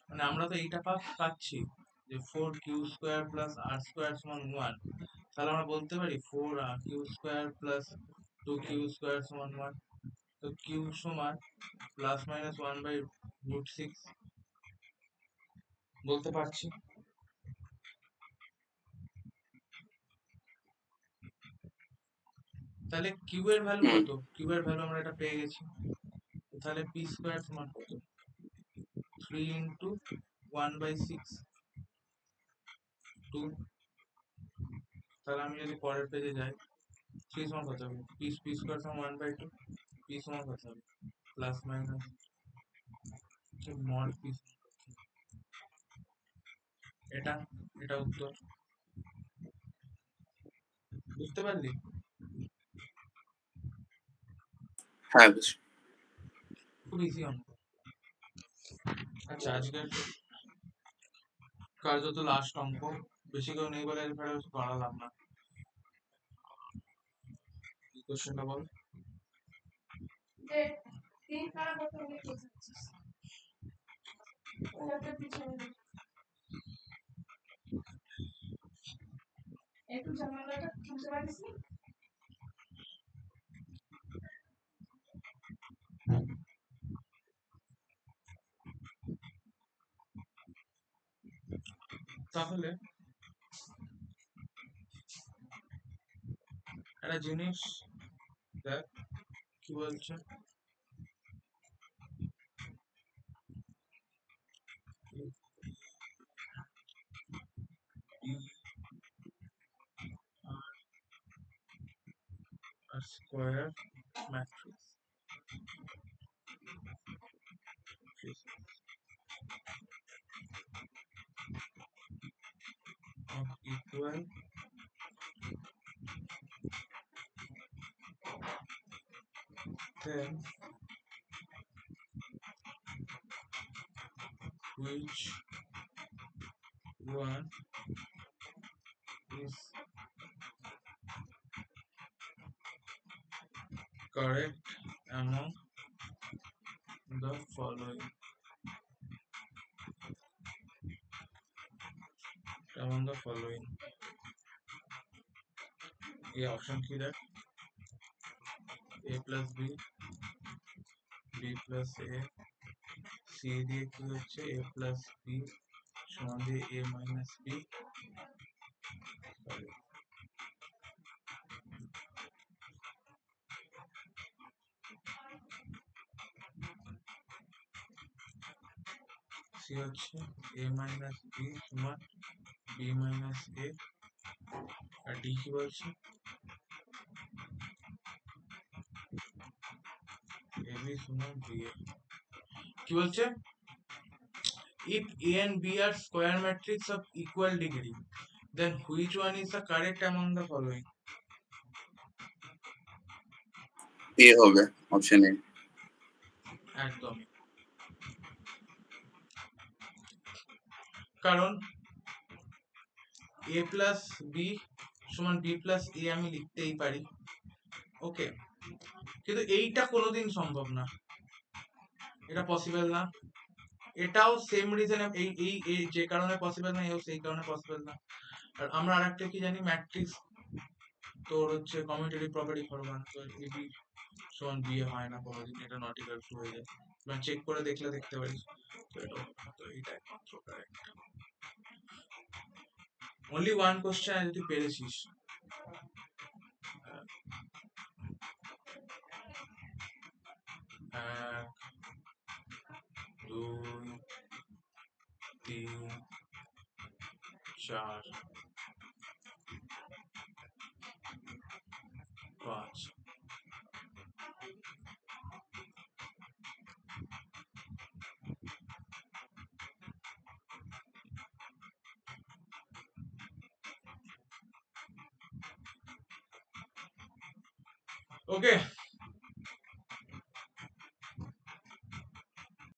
Speaker 1: মানে আমরা তো এইটা পাচ্ছি যে 4q square plus r square সমান 1। তাহলে আমরা বলতে পারি 4q square plus 2q square সমান 1। তো q সমান প্লাস মাইনাস 1 বাই রুট 6 বলতে পারছি। তাহলে কিউবের ভ্যালু
Speaker 2: হুম।
Speaker 1: কত? কিউবের ভ্যালু আমরা এটা পেয়ে গেছি। তাহলে পি স্কোয়ার সমান কত? 3 ইন্টু 1/6 2। তাহলে আমি যদি পরের পেজে যাই, 3 সমান কত হবে? পি স্কোয়ার সমান 1/2। পি সমান কত হবে? Plus minus mod P. এটা এটা উত্তর। বুঝতে পারলি?
Speaker 2: হ্যাঁ বুঝছি।
Speaker 1: খুব ইজি অঙ্ক। আচ্ছা, আজকের কার্যত লাস্ট অঙ্ক। বেশি কেউ নেই বলে এরপরে বাড়ালাম না। কোশ্চেনটা বল।
Speaker 4: একটু জানালাটা খুলতে পারিস?
Speaker 1: তাহলে একটা জিনিস দেখ কি বলছে। Square matrix of equal then which one is correct among the following? Among the following. ये ऑप्शन की है a plus b plus a c দিয়ে কি হচ্ছে a plus b সমান দিয়ে a minus b। c হচ্ছে a minus b সমান b minus a R d কি বলছে ab সমান b a। কি বলছে? If a and b are square matrix of equal degree, then which one is the correct among the following?
Speaker 2: এ হবে option A.
Speaker 1: একদম। কারণ a plus b সমান b plus a আমি লিখতেই পারি, ওকে, কিন্তু এইটা কোনোদিন সম্ভব না, এটা পসিবল না। এটাও সেম রিজন, এই এই এই যে কারণে পসিবল না, এও সেই কারণে পসিবল না। আর আমরা আরেকটা কি জানি, ম্যাট্রিক্স তোর হচ্ছে কমিউটেটিভ প্রপার্টি ফরমান, তো এবি সমান বি এ হয় না কোনোদিন, এটা নট ইকুয়াল টু হয়ে যায়, মানে চেক করে দেখলে দেখতে পারিস। তো এটা, তো এইটা একমাত্র কারেক্ট। অনলি ওয়ান কোশ্চেন যদি পেরেছিস, এক দুই তিন চার পাঁচ। ওকে।